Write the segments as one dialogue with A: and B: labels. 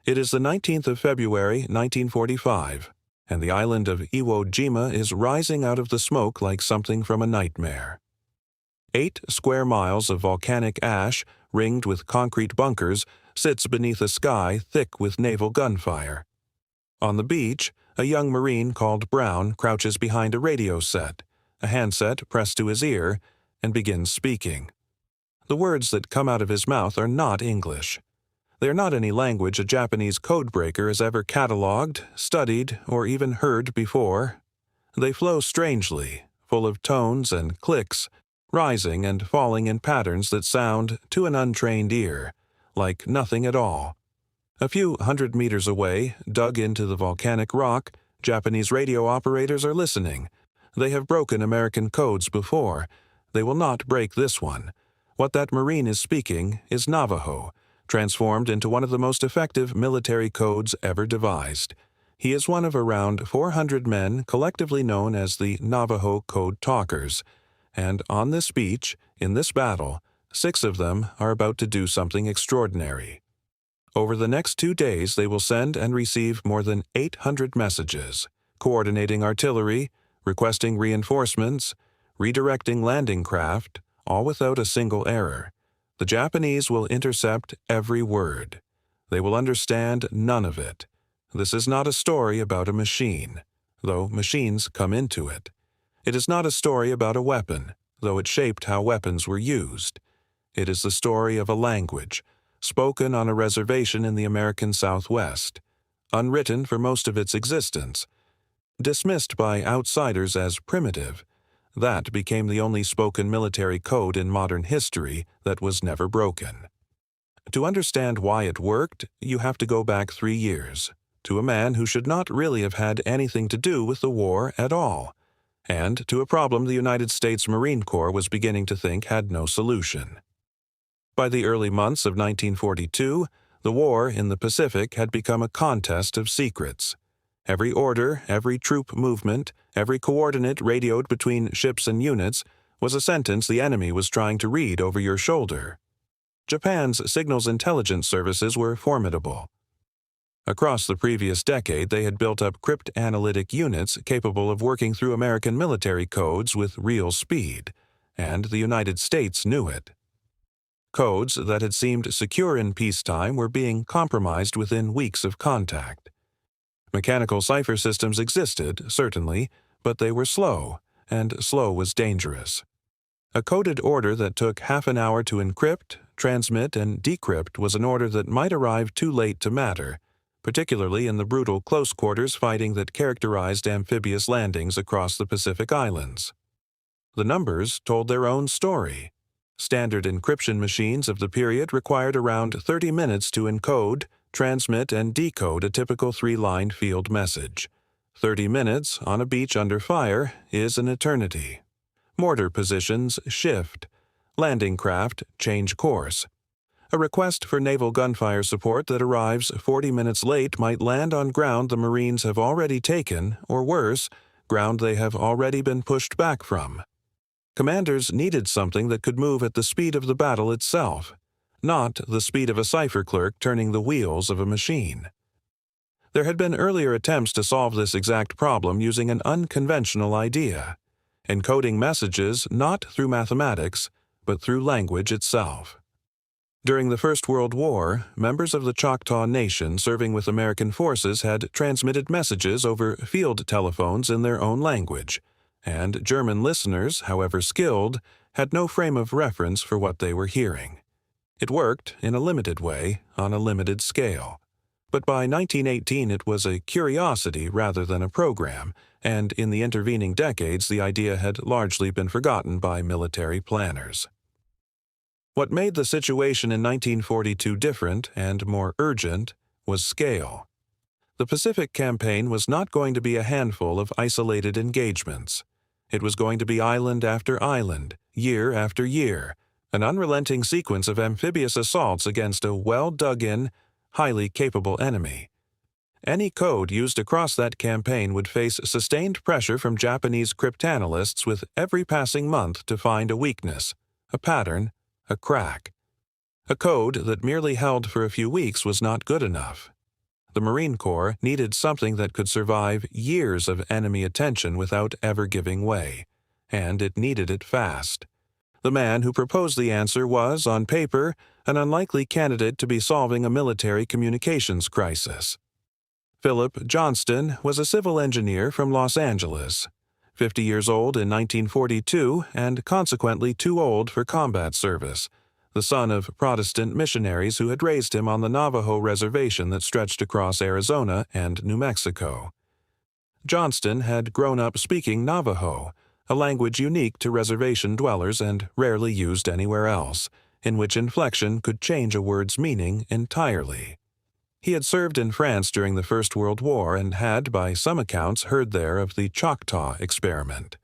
A: It is the 19th of February, 1945, and the island of Iwo Jima is rising out of the smoke like something from a nightmare. 8 square miles of volcanic ash, ringed with concrete bunkers, sits beneath a sky thick with naval gunfire. On the beach, a young Marine called Brown crouches behind a radio set, a handset pressed to his ear, and begins speaking. The words that come out of his mouth are not English. They are not any language a Japanese codebreaker has ever catalogued, studied, or even heard before. They flow strangely, full of tones and clicks, rising and falling in patterns that sound, to an untrained ear, like nothing at all. A few 100 meters away, dug into the volcanic rock, Japanese radio operators are listening. They have broken American codes before. They will not break this one. What that Marine is speaking is Navajo, transformed into one of the most effective military codes ever devised. He is one of around 400 men collectively known as the Navajo Code Talkers, and on this beach, in this battle, 6 of them are about to do something extraordinary. Over the next 2 days, they will send and receive more than 800 messages, coordinating artillery, requesting reinforcements, redirecting landing craft, all without a single error. The Japanese will intercept every word. They will understand none of it. This is not a story about a machine, though machines come into it. It is not a story about a weapon, though it shaped how weapons were used. It is the story of a language, spoken on a reservation in the American Southwest, unwritten for most of its existence, dismissed by outsiders as primitive. That became the only spoken military code in modern history that was never broken. To understand why it worked, you have to go back 3 years, to a man who should not really have had anything to do with the war at all, and to a problem the United States Marine Corps was beginning to think had no solution. By the early months of 1942, the war in the Pacific had become a contest of secrets. Every order, every troop movement, every coordinate radioed between ships and units was a sentence the enemy was trying to read over your shoulder. Japan's signals intelligence services were formidable. Across the previous decade, they had built up cryptanalytic units capable of working through American military codes with real speed, and the United States knew it. Codes that had seemed secure in peacetime were being compromised within weeks of contact. Mechanical cipher systems existed, certainly, but they were slow, and slow was dangerous. A coded order that took half an hour to encrypt, transmit, and decrypt was an order that might arrive too late to matter, particularly in the brutal close-quarters fighting that characterized amphibious landings across the Pacific Islands. The numbers told their own story. Standard encryption machines of the period required around 30 minutes to encode, transmit, and decode a typical 3-line field message. 30 minutes on a beach under fire is an eternity. Mortar positions shift. Landing craft change course. A request for naval gunfire support that arrives 40 minutes late might land on ground the Marines have already taken, or worse, ground they have already been pushed back from. Commanders needed something that could move at the speed of the battle itself, not the speed of a cipher clerk turning the wheels of a machine. There had been earlier attempts to solve this exact problem using an unconventional idea, encoding messages not through mathematics, but through language itself. During the First World War, members of the Choctaw Nation serving with American forces had transmitted messages over field telephones in their own language, and German listeners, however skilled, had no frame of reference for what they were hearing. It worked in a limited way, on a limited scale. But by 1918 it was a curiosity rather than a program, and in the intervening decades the idea had largely been forgotten by military planners. What made the situation in 1942 different and more urgent was scale. The Pacific Campaign was not going to be a handful of isolated engagements. It was going to be island after island, year after year, an unrelenting sequence of amphibious assaults against a well-dug-in, highly capable enemy. Any code used across that campaign would face sustained pressure from Japanese cryptanalysts with every passing month to find a weakness, a pattern, a crack. A code that merely held for a few weeks was not good enough. The Marine Corps needed something that could survive years of enemy attention without ever giving way, and it needed it fast. The man who proposed the answer was, on paper, an unlikely candidate to be solving a military communications crisis. Philip Johnston was a civil engineer from Los Angeles, 50 years old in 1942 and consequently too old for combat service, the son of Protestant missionaries who had raised him on the Navajo reservation that stretched across Arizona and New Mexico. Johnston had grown up speaking Navajo, a language unique to reservation dwellers and rarely used anywhere else, in which inflection could change a word's meaning entirely. He had served in France during the First World War and had, by some accounts, heard there of the Choctaw experiment.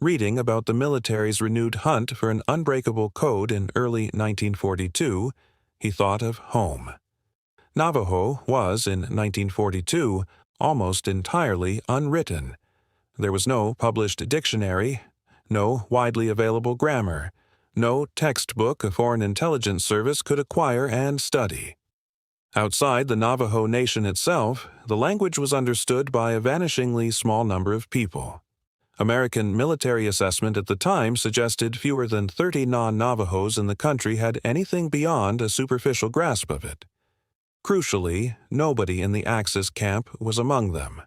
A: Reading about the military's renewed hunt for an unbreakable code in early 1942, he thought of home. Navajo was, in 1942, almost entirely unwritten. There was no published dictionary, no widely available grammar, no textbook a foreign intelligence service could acquire and study. Outside the Navajo Nation itself, the language was understood by a vanishingly small number of people. American military assessment at the time suggested fewer than 30 non-Navajos in the country had anything beyond a superficial grasp of it. Crucially, nobody in the Axis camp was among them.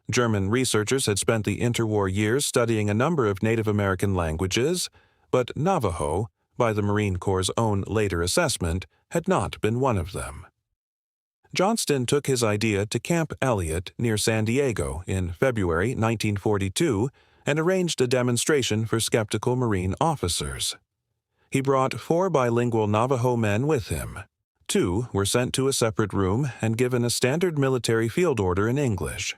A: German researchers had spent the interwar years studying a number of Native American languages, but Navajo, by the Marine Corps' own later assessment, had not been one of them. Johnston took his idea to Camp Elliott near San Diego in February 1942 and arranged a demonstration for skeptical Marine officers. He brought 4 bilingual Navajo men with him. 2 were sent to a separate room and given a standard military field order in English.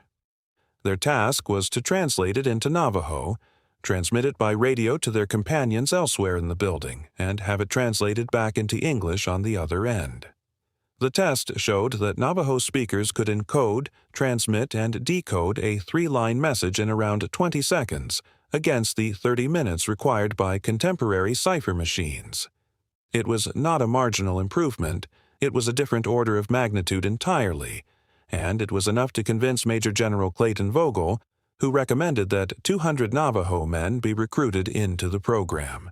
A: Their task was to translate it into Navajo, transmit it by radio to their companions elsewhere in the building, and have it translated back into English on the other end. The test showed that Navajo speakers could encode, transmit, and decode a 3-line message in around 20 seconds, against the 30 minutes required by contemporary cipher machines. It was not a marginal improvement, it was a different order of magnitude entirely, and it was enough to convince Major General Clayton Vogel, who recommended that 200 Navajo men be recruited into the program.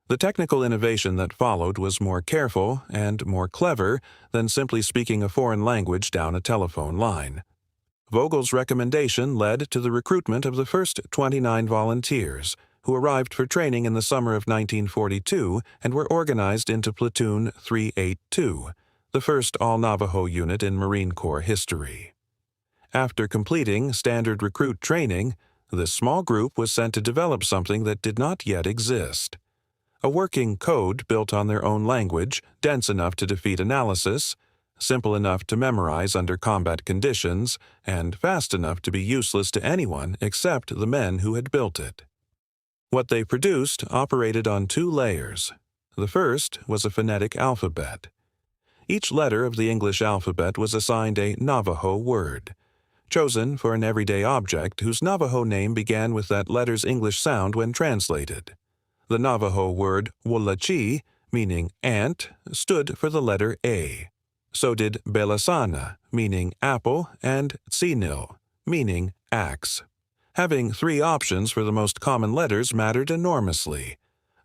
A: The technical innovation that followed was more careful and more clever than simply speaking a foreign language down a telephone line. Vogel's recommendation led to the recruitment of the first 29 volunteers, who arrived for training in the summer of 1942 and were organized into Platoon 382, the first all-Navajo unit in Marine Corps history. After completing standard recruit training, this small group was sent to develop something that did not yet exist. A working code built on their own language, dense enough to defeat analysis, simple enough to memorize under combat conditions, and fast enough to be useless to anyone except the men who had built it. What they produced operated on 2 layers. The first was a phonetic alphabet. Each letter of the English alphabet was assigned a Navajo word, chosen for an everyday object whose Navajo name began with that letter's English sound when translated. The Navajo word Wolachi, meaning ant, stood for the letter A. So did Belasana, meaning apple, and Tsinil, meaning axe. Having 3 options for the most common letters mattered enormously.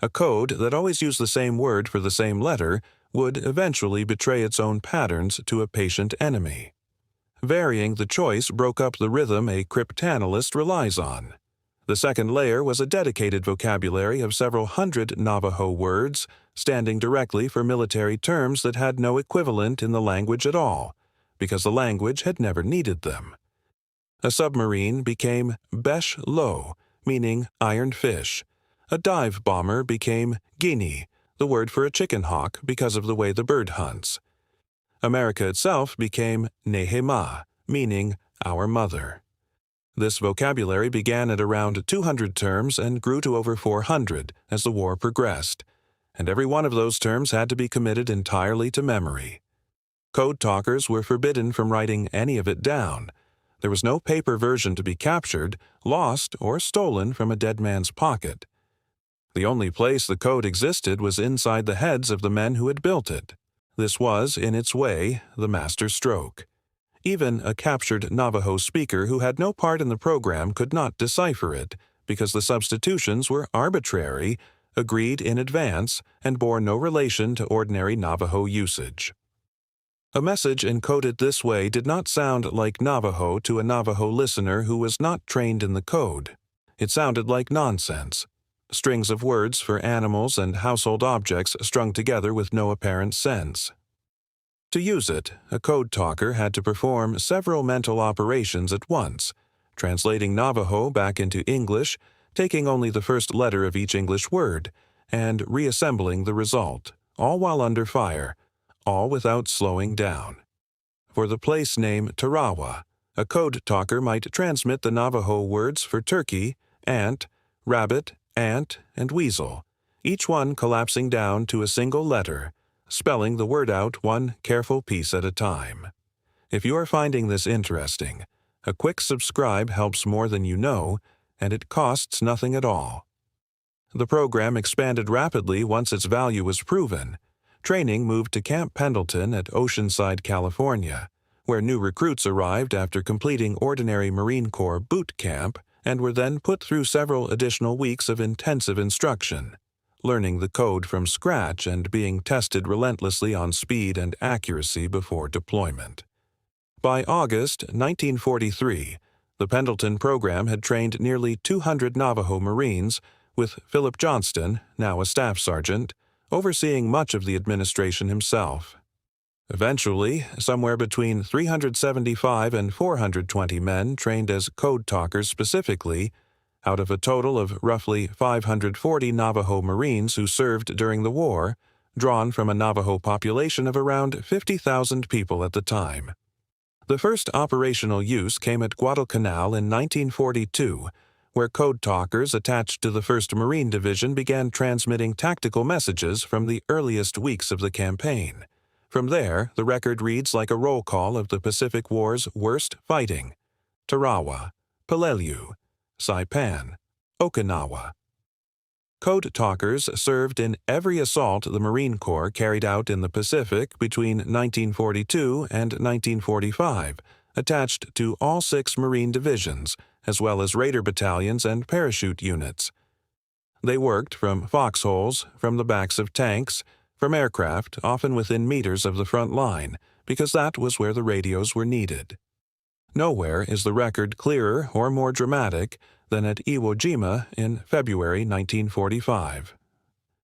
A: A code that always used the same word for the same letter would eventually betray its own patterns to a patient enemy. Varying the choice broke up the rhythm a cryptanalyst relies on. The second layer was a dedicated vocabulary of several hundred Navajo words, standing directly for military terms that had no equivalent in the language at all, because the language had never needed them. A submarine became Besh Lo, meaning iron fish. A dive bomber became Guinea, the word for a chicken hawk because of the way the bird hunts. America itself became Nehema, meaning our mother. This vocabulary began at around 200 terms and grew to over 400 as the war progressed, and every one of those terms had to be committed entirely to memory. Code talkers were forbidden from writing any of it down. There was no paper version to be captured, lost, or stolen from a dead man's pocket. The only place the code existed was inside the heads of the men who had built it. This was, in its way, the master stroke. Even a captured Navajo speaker who had no part in the program could not decipher it, because the substitutions were arbitrary, agreed in advance, and bore no relation to ordinary Navajo usage. A message encoded this way did not sound like Navajo to a Navajo listener who was not trained in the code. It sounded like nonsense. Strings of words for animals and household objects strung together with no apparent sense. To use it, a code talker had to perform several mental operations at once, translating Navajo back into English, taking only the first letter of each English word, and reassembling the result, all while under fire, all without slowing down. For the place name Tarawa, a code talker might transmit the Navajo words for turkey, ant, rabbit, ant, and weasel, each one collapsing down to a single letter, spelling the word out one careful piece at a time. If you are finding this interesting, a quick subscribe helps more than you know, and it costs nothing at all. The program expanded rapidly once its value was proven. Training moved to Camp Pendleton at Oceanside, California, where new recruits arrived after completing ordinary Marine Corps boot camp and were then put through several additional weeks of intensive instruction, learning the code from scratch and being tested relentlessly on speed and accuracy before deployment. By August 1943, the Pendleton program had trained nearly 200 Navajo Marines, with Philip Johnston, now a staff sergeant, overseeing much of the administration himself. Eventually, somewhere between 375 and 420 men trained as code talkers specifically, out of a total of roughly 540 Navajo Marines who served during the war, drawn from a Navajo population of around 50,000 people at the time. The first operational use came at Guadalcanal in 1942, where code talkers attached to the 1st Marine Division began transmitting tactical messages from the earliest weeks of the campaign. From there, the record reads like a roll call of the Pacific War's worst fighting: Tarawa, Peleliu, Saipan, Okinawa. Code talkers served in every assault the Marine Corps carried out in the Pacific between 1942 and 1945, attached to all 6 Marine divisions, as well as raider battalions and parachute units. They worked from foxholes, from the backs of tanks, from aircraft, often within meters of the front line, because that was where the radios were needed. Nowhere is the record clearer or more dramatic than at Iwo Jima in February 1945.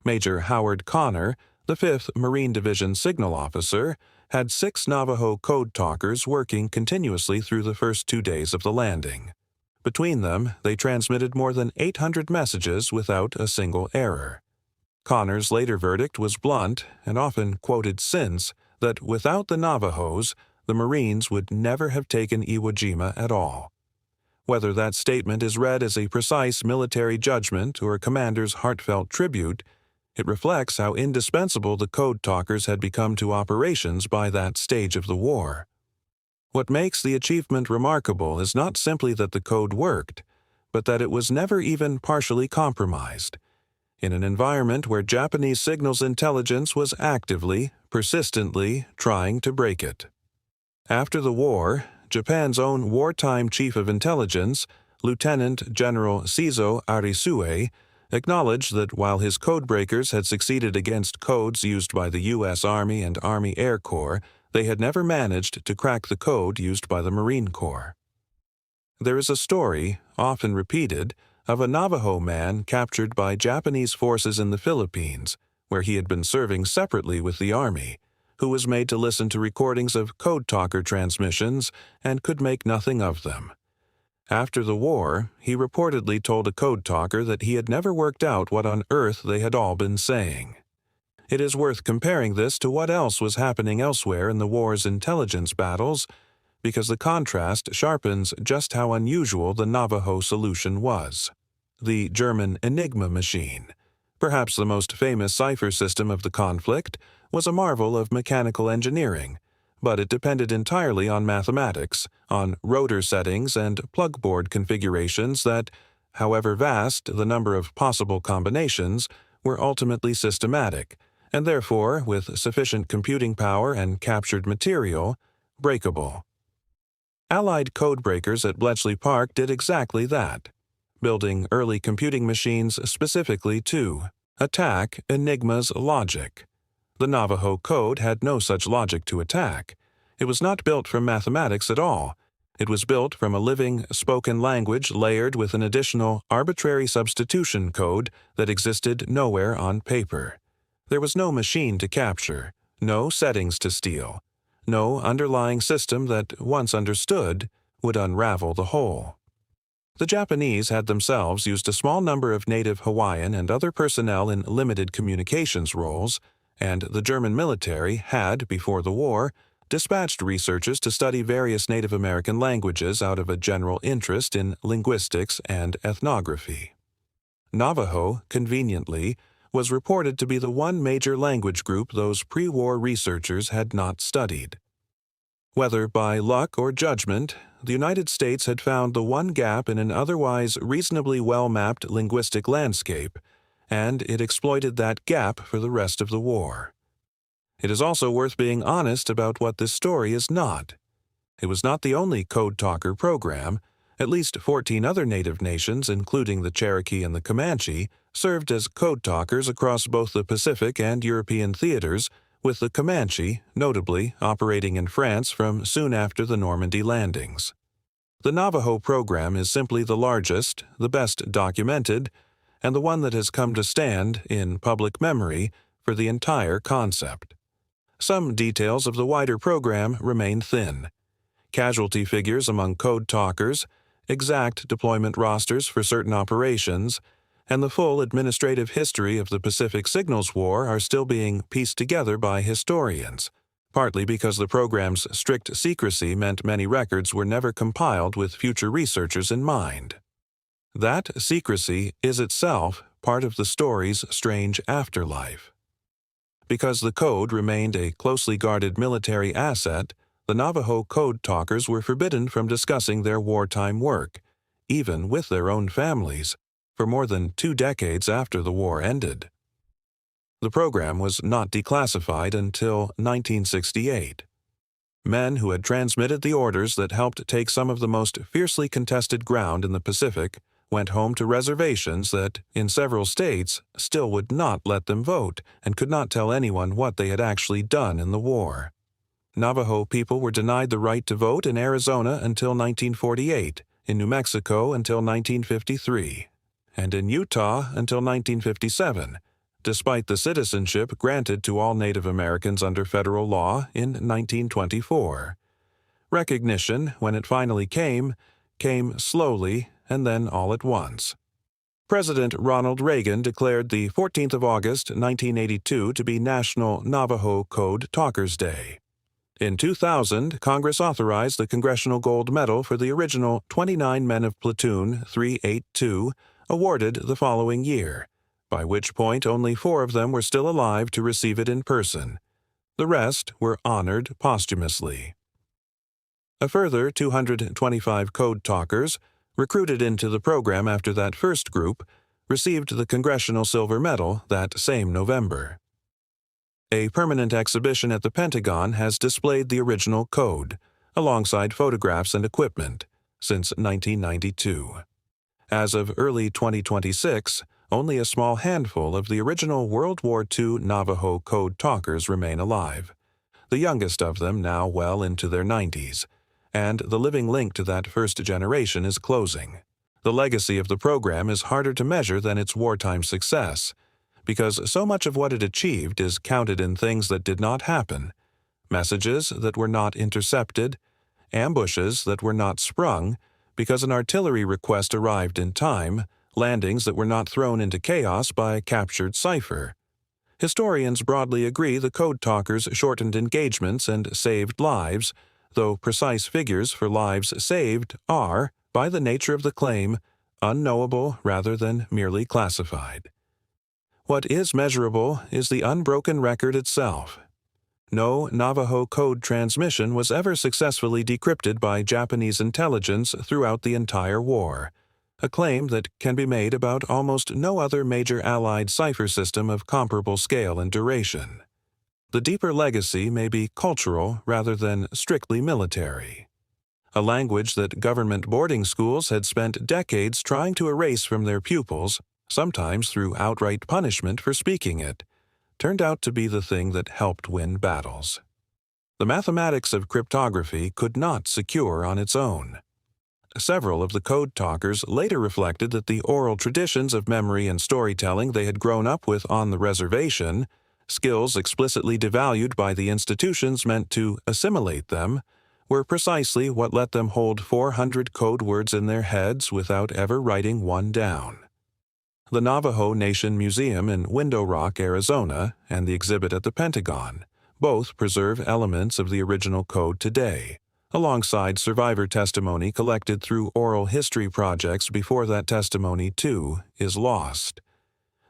A: Major Howard Connor, the 5th Marine Division signal officer, had 6 Navajo code talkers working continuously through the first 2 days of the landing. Between them, they transmitted more than 800 messages without a single error. Connor's later verdict was blunt, and often quoted since, that without the Navajos, the Marines would never have taken Iwo Jima at all. Whether that statement is read as a precise military judgment or a commander's heartfelt tribute, it reflects how indispensable the code talkers had become to operations by that stage of the war. What makes the achievement remarkable is not simply that the code worked, but that it was never even partially compromised, in an environment where Japanese signals intelligence was actively, persistently trying to break it. After the war, Japan's own wartime chief of intelligence, Lieutenant General Seizo Arisue, acknowledged that while his codebreakers had succeeded against codes used by the U.S. Army and Army Air Corps, they had never managed to crack the code used by the Marine Corps. There is a story, often repeated, of a Navajo man captured by Japanese forces in the Philippines, where he had been serving separately with the Army, who was made to listen to recordings of code talker transmissions and could make nothing of them. After the war, he reportedly told a code talker that he had never worked out what on earth they had all been saying. It is worth comparing this to what else was happening elsewhere in the war's intelligence battles, because the contrast sharpens just how unusual the Navajo solution was. The German Enigma machine, perhaps the most famous cipher system of the conflict, was a marvel of mechanical engineering, but it depended entirely on mathematics, on rotor settings and plugboard configurations that, however vast the number of possible combinations, were ultimately systematic, and therefore, with sufficient computing power and captured material, breakable. Allied codebreakers at Bletchley Park did exactly that, building early computing machines specifically to attack Enigma's logic. The Navajo code had no such logic to attack. It was not built from mathematics at all. It was built from a living, spoken language layered with an additional arbitrary substitution code that existed nowhere on paper. There was no machine to capture, no settings to steal, no underlying system that, once understood, would unravel the whole. The Japanese had themselves used a small number of native Hawaiian and other personnel in limited communications roles, and the German military had, before the war, dispatched researchers to study various Native American languages out of a general interest in linguistics and ethnography. Navajo, conveniently, was reported to be the one major language group those pre-war researchers had not studied. Whether by luck or judgment, the United States had found the one gap in an otherwise reasonably well-mapped linguistic landscape, and it exploited that gap for the rest of the war. It is also worth being honest about what this story is not. It was not the only Code Talker program. At least 14 other Native nations, including the Cherokee and the Comanche, served as Code Talkers across both the Pacific and European theaters, with the Comanche, notably, operating in France from soon after the Normandy landings. The Navajo program is simply the largest, the best documented, and the one that has come to stand, in public memory, for the entire concept. Some details of the wider program remain thin. Casualty figures among Code Talkers, exact deployment rosters for certain operations, and the full administrative history of the Pacific Signals War are still being pieced together by historians, partly because the program's strict secrecy meant many records were never compiled with future researchers in mind. That secrecy is itself part of the story's strange afterlife. Because the code remained a closely guarded military asset, the Navajo Code Talkers were forbidden from discussing their wartime work, even with their own families, for more than 2 decades after the war ended. The program was not declassified until 1968. Men who had transmitted the orders that helped take some of the most fiercely contested ground in the Pacific went home to reservations that, in several states, still would not let them vote and could not tell anyone what they had actually done in the war. Navajo people were denied the right to vote in Arizona until 1948, in New Mexico until 1953, and in Utah until 1957, despite the citizenship granted to all Native Americans under federal law in 1924. Recognition, when it finally came slowly and then all at once. President Ronald Reagan declared the 14th of August, 1982 to be National Navajo Code Talkers Day. In 2000, Congress authorized the Congressional Gold Medal for the original 29 men of Platoon 382, awarded the following year, by which point only 4 of them were still alive to receive it in person. The rest were honored posthumously. A further 225 Code Talkers, recruited into the program after that first group, received the Congressional Silver Medal that same November. A permanent exhibition at the Pentagon has displayed the original code, alongside photographs and equipment, since 1992. As of early 2026, only a small handful of the original World War II Navajo Code Talkers remain alive, the youngest of them now well into their 90s, and the living link to that first generation is closing. The legacy of the program is harder to measure than its wartime success, because so much of what it achieved is counted in things that did not happen, messages that were not intercepted, ambushes that were not sprung because an artillery request arrived in time, landings that were not thrown into chaos by a captured cipher. Historians broadly agree the Code Talkers shortened engagements and saved lives, though precise figures for lives saved are, by the nature of the claim, unknowable rather than merely classified. What is measurable is the unbroken record itself. No Navajo code transmission was ever successfully decrypted by Japanese intelligence throughout the entire war, a claim that can be made about almost no other major Allied cipher system of comparable scale and duration. The deeper legacy may be cultural rather than strictly military. a language that government boarding schools had spent decades trying to erase from their pupils, sometimes through outright punishment for speaking it, turned out to be the thing that helped win battles. The mathematics of cryptography could not secure on its own. Several of the code talkers later reflected that the oral traditions of memory and storytelling they had grown up with on the reservation, skills explicitly devalued by the institutions meant to assimilate them, were precisely what let them hold 400 code words in their heads without ever writing one down. The Navajo Nation Museum in Window Rock, Arizona, and the exhibit at the Pentagon both preserve elements of the original code today, alongside survivor testimony collected through oral history projects before that testimony, too, is lost.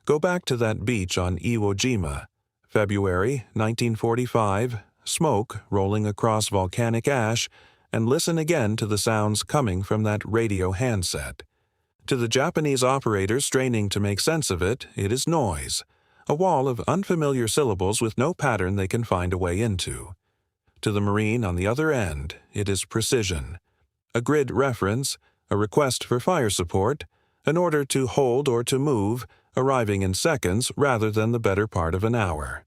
A: Go back to that beach on Iwo Jima, February 1945, smoke rolling across volcanic ash, and listen again to the sounds coming from that radio handset. To the Japanese operators straining to make sense of it, it is noise, a wall of unfamiliar syllables with no pattern they can find a way into. To the Marine on the other end, it is precision, a grid reference, a request for fire support, an order to hold or to move, arriving in seconds rather than the better part of an hour.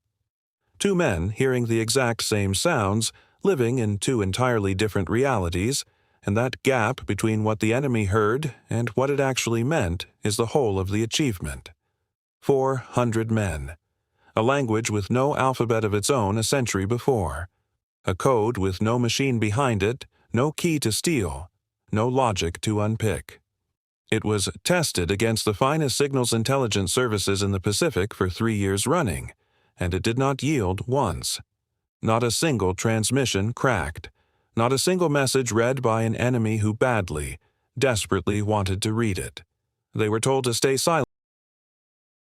A: Two men hearing the exact same sounds, living in two entirely different realities, and that gap between what the enemy heard and what it actually meant is the whole of the achievement. 400 men. A language with no alphabet of its own a century before. A code with no machine behind it, no key to steal, no logic to unpick. It was tested against the finest signals intelligence services in the Pacific for 3 years running, and it did not yield once. Not a single transmission cracked. Not a single message read by an enemy who badly, desperately wanted to read it. They were told to stay silent.